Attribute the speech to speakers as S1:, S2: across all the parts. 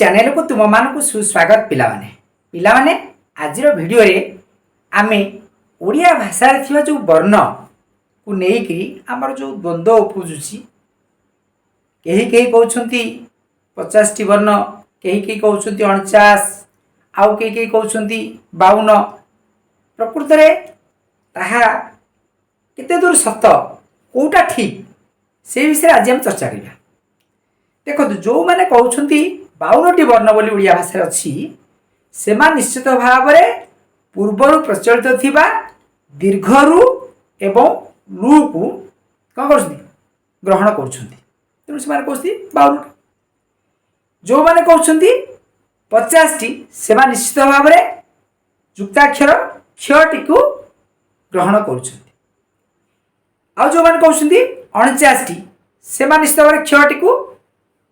S1: Channel को तुम मान सुस्वागत पिलाने आज भिडियो आमे ओडिया भाषा रे जो वर्ण को लेकिन आमर जो द्वंद्व उपजुची कहीं कहीं कहते 50टी वर्ण कहीं कहीं कहते 49 आउ कहीं कहीं कहते 52 प्रकृत में ताहा केते दूर सत कोटा ठीक से विषय आज हम चर्चा करिया। देखो जो मैंने कहते 52टी वर्ण बोली ओडिया भाषा अच्छी से निश्चित भाव में पूर्वर प्रचलित थिबा दीर्घ रु एवं लू को कौन कर ग्रहण कर कहते 52 जो मैंने कहते 50टी से निश्चित भाव में युक्ताक्षर क्षटी को ग्रहण कर जो मैंने कहते 49टी से निश्चित भाव में क्षटी को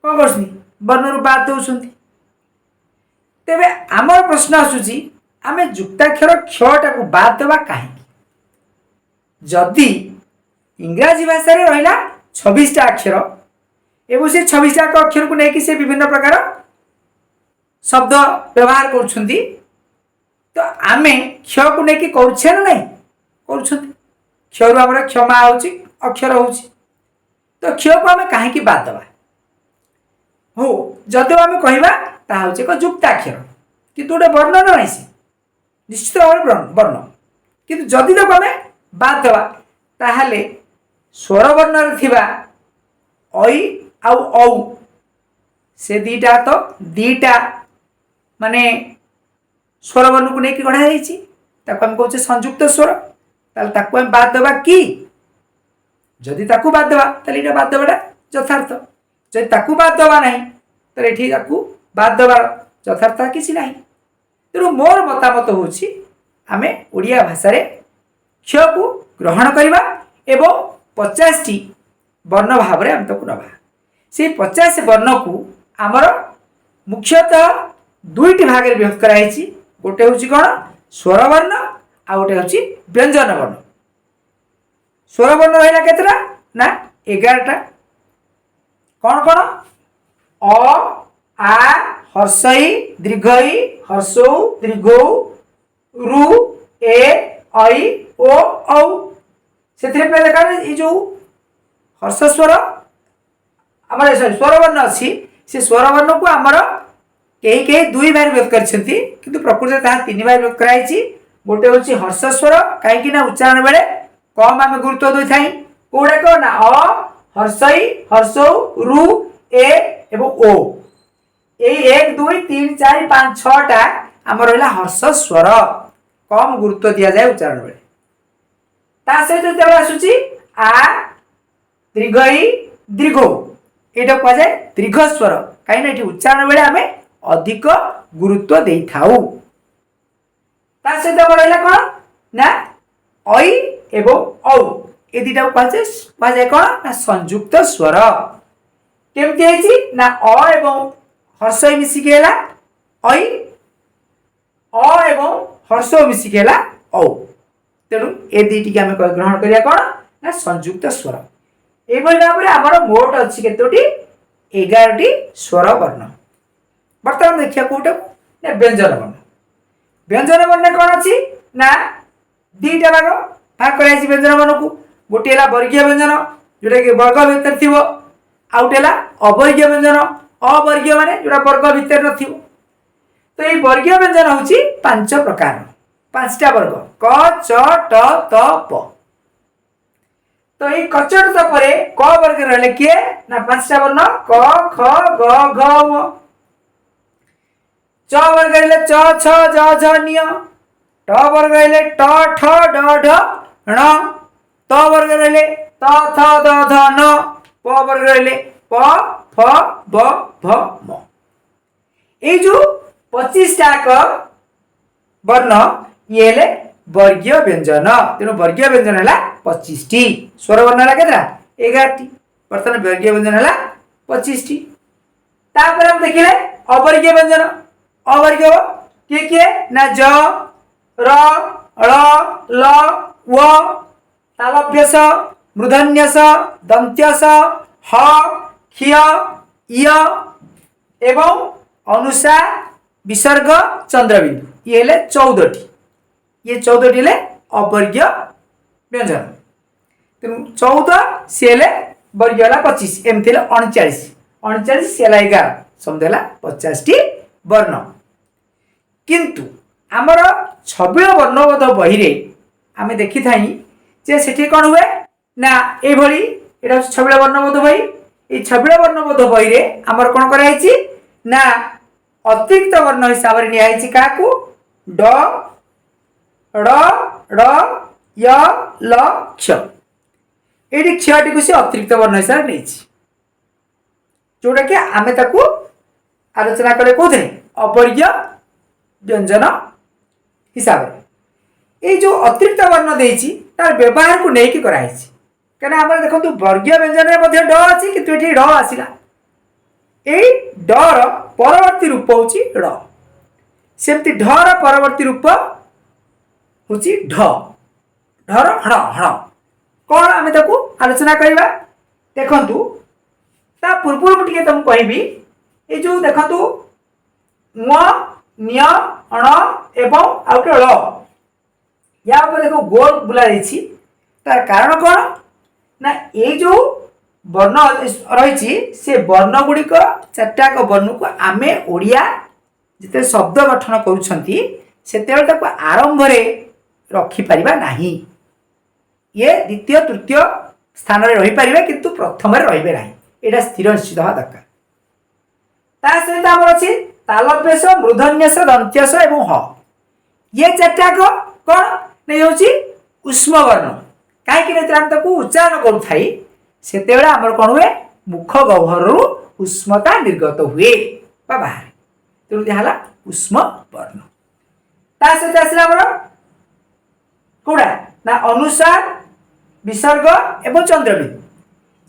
S1: कौन कर वर्ण बाद दौरान तेरे आमर प्रश्न आसूची आमे युक्ताक्षर क्षटा को बाद देवा कहीं जदि इंग्राजी भाषा रे रहिला 26टा अक्षर एवं से 26टा अक्षर को लेकिन से विभिन्न प्रकार शब्द व्यवहार करुछंती तो आमे क्ष को लेकिन करुछे ना नहीं करुछंती क्ष रु हमर क्षमा होची अक्षर होची तो क्ष को आमे काहे की बाद देवा हो जदि आमे कहिबा ता होचे को युक्ताक्षर किंतु गोटे वर्ण नहीं सी निश्चित भाव वर्ण किंतु जदि तक आमे बाद देवा ताहले स्वर वर्ण रे थिबा ऐ आउ औ से दीटा तो दीटा माने स्वर वर्ण को लेकिन गढ़ा जाइछि ताको हम कहछे संयुक्त स्वर ताल ताको हम बाद देबा कि जदि ताको बाद देबा ताले इटा बाद देबाटा यथार्थ जदि ताको बाद देबा नहीं ताले एठी ताको बाद देबार यथार्थ किछि नाही। तेणु मोर मतामत होछि आमे ओडिया भाषा रे क्ष को ग्रहण करवा एवं 50टी वर्ण भाव में आम ताको नवा से 50 वर्ण को आमर मुख्यतः दुईटी भाग में विभक्त कराई गोटे हूँ कौन स्वर वर्ण आ गोटे हूँ व्यंजन वर्ण। स्वर वर्ण रहा केतटा ना 11टा कौन कौन अ आ हर्षई दीर्घई हर्षौ दीर्घौ रु ए ऐ ओ औ से देखा ये जो हर्ष स्वर आम स्वर वर्ण अच्छी से स्वर वर्ण को आमर कहीं कहीं दुई भाग व्यक्त कर प्रकृति ताहा 3 भाग व्यक्त कराई गोटे हूँ हर्ष स्वर कहीं उच्चारण बेले कम आम गुरुत्व दे था कौड़ाक ना अ हर्षई हर्षौ रु ए एवं ओ ये 1 2 3 4 5 6टा आम रहा हर्ष स्वर कम गुरुत्व दि जाए उच्चारण बेले ता सहित जो आसूची आ दीर्घई दीर्घ ये कह जाए दीर्घ स्वर कहीं उच्चारण बेले आम अधिक गुरुत्व दे था सहित रहा कौन ना ऐ एवं औ ये दुटा कह जाए कौन ना संयुक्त स्वर केमती ना अ एवं हर्ष मिसिक ऐ अ एवं हर्ष मिसिक औ तेणु ए दुईटी आम ग्रहण करिया कौन ना संयुक्त स्वर ये भाव में आमर मोट अच्छी केतोटी 11टी स्वर वर्ण। बर्तमान देखिए कौटा ना व्यंजन वर्ण व्यंजन वर्ण कौन अच्छी ना दुईटा भाग भाग कर व्यंजन वर्ण को गोटे है वर्गीय व्यंजन जोटा कि वर्ग भितर थी आउटे अवर्गीय व्यंजन अवर्गीय माने जोटा वर्ग भितर न तो ये वर्गीय व्यंजन हूँ 5 प्रकार 5टा वर्ग क च ट त प तो ये क च ट त परे क वर्ग रहले किए ना 5टा वर्ण क ख ग घ ङ च वर्ग रहले च छ ज झ ञ ट वर्ग रहले ट ठ ड ढ ण त वर्ग रहले त थ द ध न प वर्ग रहले प फ ब भ म ये जो 25टा वर्ण ये वर्गीय व्यंजन तेणु वर्गीय व्यंजन है 25टी स्वर वर्ण है केतरा 11टी बर्तमान वर्गीय व्यंजन है 25टी तापर हम देखिले अवर्गीय व्यंजन अवर्गीय किए किए ना ज र ळ ल व तालव्यस मूर्धन्यस दन्त्यस ह क्षीय इय एवं अनुसार विसर्ग चंद्रबिंदु ये हेले 14 टी ये 14 टी हेले अवर्गीय व्यंजन तेणु 14 सी हेले वर्गीय है 25 एमती 39 39 सी है 11 समुद है 50 टी वर्ण किंतु आमर छबिल वर्णबोध बही रे आमे देखि थाई जे सेठी कोन हुए ना ए भली एटा छबिल वर्णबोध बही ए छबिल वर्णबोध बही रे आमर कोन करा हिची ना अतिरिक्त वर्ण हिसाब रे निया हिची काकू ड ड ड य ल क्ष एडी क्षटी को से अतिरिक्त वर्ण हिसाब रे नेछि जोटा कि आमे ताकू आलोचना करे कोथे अवर्गीय व्यंजन हिसाब ये जो अतिरिक्त वर्ण देछि तार व्यवहार को नेकी कराइछि कने हमर देखंतु वर्गीय व्यंजन रे मध्ये ड अछि किंतु एठी ड आसिला ए ड र परवर्ती रूप होछि ड सेमति ढ र परवर्ती रूप होछि ढ ढर हण हण कोन आमे ताकू आलोचना करिबा देखंतु ता पूर्व टिके तुम कहबी ए जो देखंतु म निय अण एवं आउटे ल या ऊपर देखो गोल बुला देछि तार कारण कोन ना ए जो वर्ण रही से वर्ण गुड़िक चार्टाक वर्ण को आमे ओडिया जिते शब्द गठन करूछंती सेते ताको आरंभ रे रखि परिबा नाही ये द्वितीय तृतीय स्थान रे रही परिबे किंतु प्रथम रे रहिबे नाही एटा स्थिर निश्चित हो दरकार ता सहित हमर अछि तालव्यस मूर्धन्यस दंत्यस एवं ह ये चार्टाक कोन नै होछि उष्म वर्ण काहे कि नेत्र हम ताको उच्चारण करू थाई सेते बेला हमर कोन हुए मुख गह्वररु उष्मता निर्गत हुए बा बाहर तेणु दिहला उष्म वर्ण ता सहित आसिला हमर कोडा ना अनुसार विसर्ग एवं चंद्रबिंदु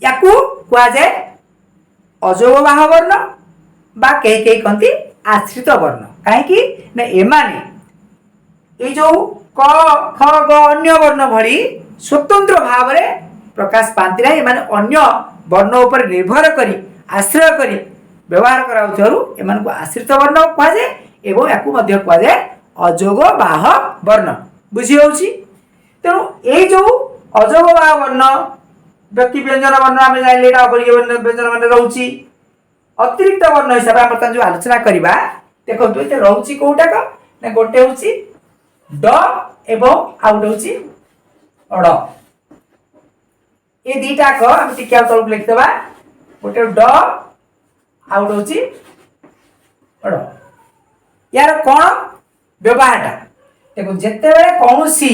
S1: याकू कुआ जाए अजोगवाह वर्ण बा कई कई कहती आश्रित वर्ण कहीं ना एमाने ये जो क ख ग अन्य वर्ण भली स्वतंत्र भाव में प्रकाश पाती ना एमाने अन्य वर्ण उपर निर्भर करी आश्रय करी व्यवहार कराउथारु एमान को आश्रित वर्ण कुआ जाए एवं याकू मध्य कुआ जाए अजोगवाह वर्ण बुझी होउची तेणु ए जो अजोगवाह वर्ण व्यक्ति व्यंजन वर्ण आम जान अवर्गीय व्यंजन मान रोची अतिरिक्त वर्ण हिसाब से बर्तमान जो आलोचना करवा देखो ये रोची कौटाक ना गोटे हूँ ड एवं आउ गोटे हूँ अड़ ये दीटाक आम टिका तौक लिखिदेवा गोटे ड आउ गोटे हूँ अड़ यार कौन व्यवहारटा देखो जिते बड़े कौन सी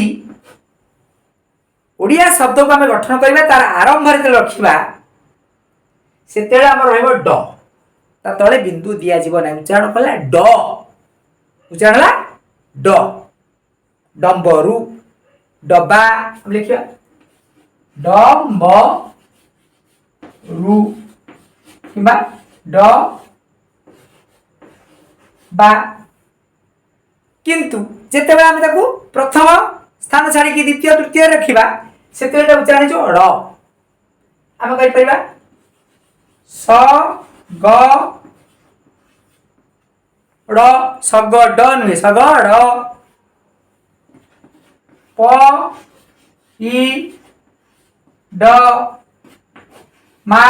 S1: ओडिया शब्द को आम गठन करवा तार आरंभ रखा से ड तले बिंदु दिया जीव ना उच्चारण कला ड उच्चारण ड डंबरु डबा लिखा डंबरु किंबा ड बा किंतु जेते आम प्रथम स्थान छाड़ी द्वितीय तृतीय रखा से उच्चारण जो ड आम कह स ग ड सग ड नुहे सग ड प इ ड मा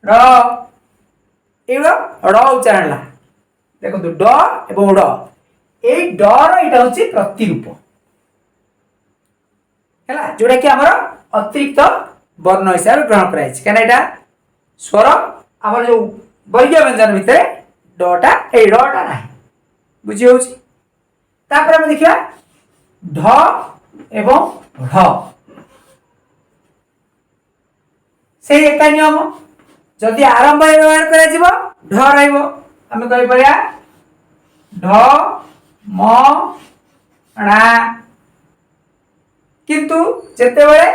S1: ड एगो ड उच्चारण ला देखो ड एवं ड ए डर यहाँ हूँ प्रतिरूप है जोटा कि आमर अतिरिक्त वर्ण हिसाब से ग्रहण कराई कहीं स्वर आम जो वर्गीय व्यंजन भितर डटा ए डटा ना बुझी हो देखा ढ एवं ढ से एका नियम जदि आरंभ व्यवहार कर ढ रही ढ म णा किंतु जेते बेले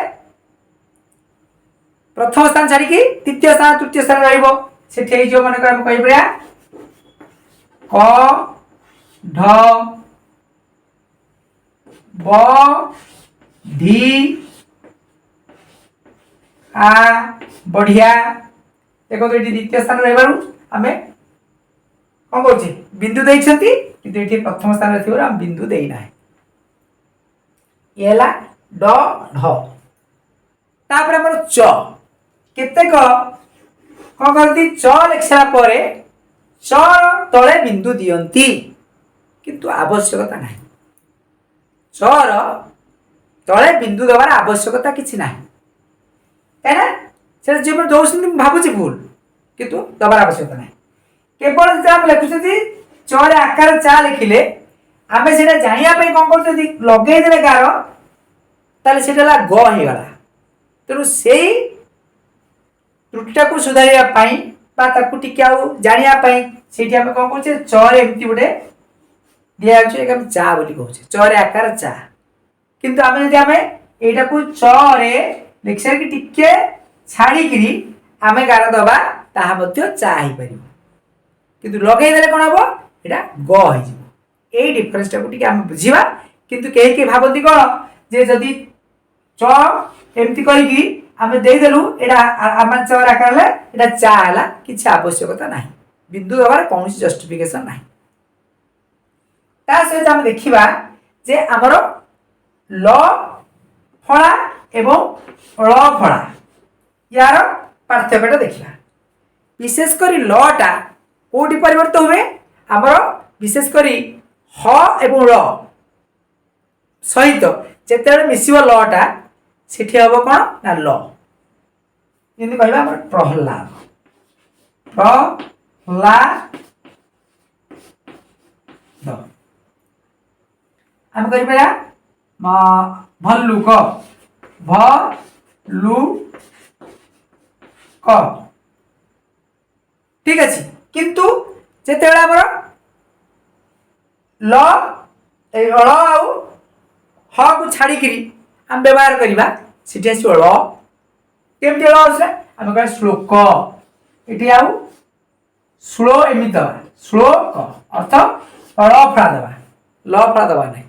S1: प्रथम स्थान छाड़ी तृतीय स्थान तृतीय स्थान रही मन कह क ढ ब धी आ बढ़िया देखो ये द्वितीय स्थान रही आम कौन कर बिंदु देइछंती किंतु एठी प्रथम स्थान रे थिबार हम बिंदु देई ना ये ड ढ तापर हमर च केतेक कौन करती च लिखला परे च तळे बिंदु दियंती किंतु आवश्यकता नाही चर तळे बिंदु देवार आवश्यकता किछि नाही कैना से जे दौसन भाबुची भूल किंतु दबार आवश्यकता नाही केवल जब हम लिखुछथि चरे आकार चा लिखिले आमे सेटा जानिया पई कोन करथि लगे देले गार ताले सेटा ला ग हे गला तेनु सेही त्रुटिटा को सुधारिया पई बा ताकु टिके आ जानिया पई सेठी हम कोन करछे चरे एम्ति गुटे दिया छै हम चा बोली कहछे चरे आकार चा किंतु आमे जदि आमे एटा को चरे लिखसे कि टिके छाड़ी किरी आमे गार दबा ताहा मध्ये चा ही परिबो किंतु लगे देले कोन हबो एटा ग हे जिवो एई डिफरेंस टा को टिके हम बुझिबा किंतु केही के भाबंती कोन जे जदि च एम्ति कहि कि आमे देई देलु एटा आमा चर आकार ले एटा चा हला किछि आवश्यकता नाही बिंदु दबार कोनसी जस्टिफिकेशन नाही ता सहित हम देखिबा जे हमर ल फळा एवं ळ फळा यार पार्थक्यटा देखिबा विशेष करी ल टा कोठी परिवर्तन हुए हमर विशेष करी ह एवं ल सहित जेतेबे मिसिबो ल टा सेठी हबो कोन ना ल जेंति कहबा हमर प्रहलाद हम करबा भल्लुक ठीक अछि किंतु जेतेबेला हमर ल ए अळ आउ ह को छाड़ी करी हम व्यवहार करिबा सिटी आसी ल केमति ल आउछ हम कह श्लोक एठी आउ श्लो एमित श्लोक अर्थ अळ फळा दबा ल फळा दबा नै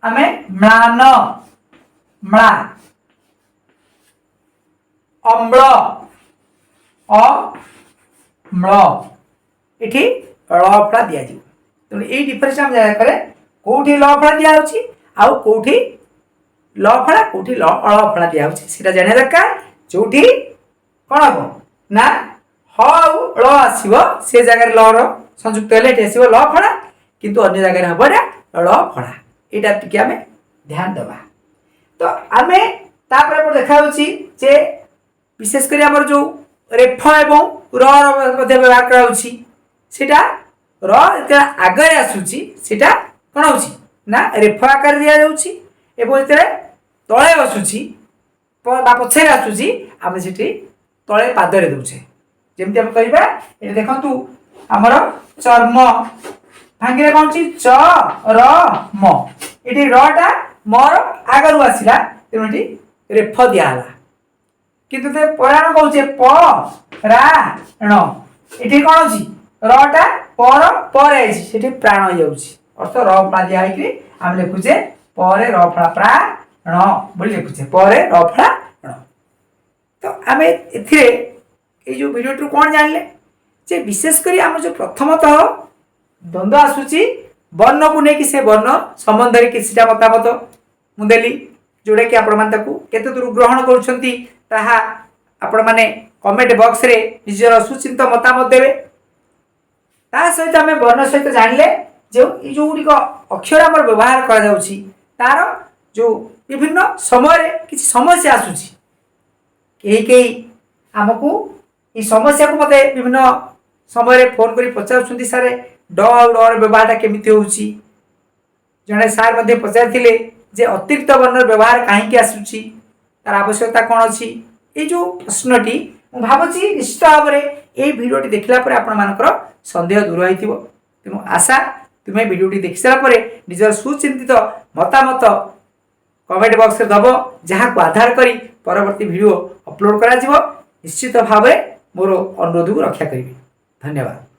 S1: आमे म्लान म्ला अम्ल अम्ल एठी ल फळा दिया जी तो ए डिफरेंस हम जाय करे कोठी ल फळा दिया होची आउ कोठी ल फळा कोठी ल अळ फळा दिया होची सेटा जाने दरकार जोठी कोन हो ना ह आउ ल आसीबो से जगह ल रो संयुक्त हेले एठी आसीबो ल फळा किंतु अन्य जगह हबो रे ल फळा एटा टिके हमें ध्यान देबा तो हमें तापर पर देखा होची जे विशेष करी हमर जो रेफ एवं र मध्य व्यवहार करा होची सेटा र एते आगे आसुची सेटा कोन होची ना रेफ आकार दिया जाउची एवं एते तळे बसुची बा पछे आसुची हम सेठी तळे पाद रे दउछे जेमति हम कहिबा ए देखंतु हमर चर्म भांगिरे कोन ची च र म एठी र टा मोर आगरु आसिला तेनोटी रेफ दिया हला किंतु ते पुराण कहउचे प रा ण एठी कोन होची र टा पर पर आइछि सेठी प्राण हो जाउछि अर्थ र फळा दिया है कि हम लिखुचे परे र फळा प्राण बोली लिखुचे परे र फळा ण तो हमें एथिरे ए जो वीडियो टू कोन जानले जे विशेष करी हम जो प्रथमतः द्वंद्व आसुची वर्ण को नेकी से वर्ण संबंध रे किछटा मतामत मुदेली जोडे कि आपण मान ताकू केते दूर ग्रहण करूछंती ताहा आपण माने कमेंट बॉक्स रे निजर सुचिंत मतामत देबे ता सहित हमें वर्ण सहित जानले जो ई जो गुडी को अक्षर हमर व्यवहार करा जाउची तार जो विभिन्न समय रे किछि समस्या आसुची केही हमकू ई समस्या को मते विभिन्न समय रे फोन करी पचाउछंती सारे ड और व्यवहार केमिति होउची जने सार मध्ये पचारथिले जे अतिरिक्त वर्ण व्यवहार काहे कि आसुची तार आवश्यकता कोन अछि ए जो प्रश्नटी मु भाबुची निश्चित भाव रे ए वीडियोटी देखला परे आपण मानकर संदेह दूर होइथिबो तेनु आशा तुमे वीडियोटी देखिसला परे निजर सुचिंतित मतामत कमेंट बॉक्स रे दबो जहा को आधार करी परवर्ती वीडियो अपलोड करा जिवो निश्चित भाव रे मोर अनुरोध को रक्षा करिबी धन्यवाद।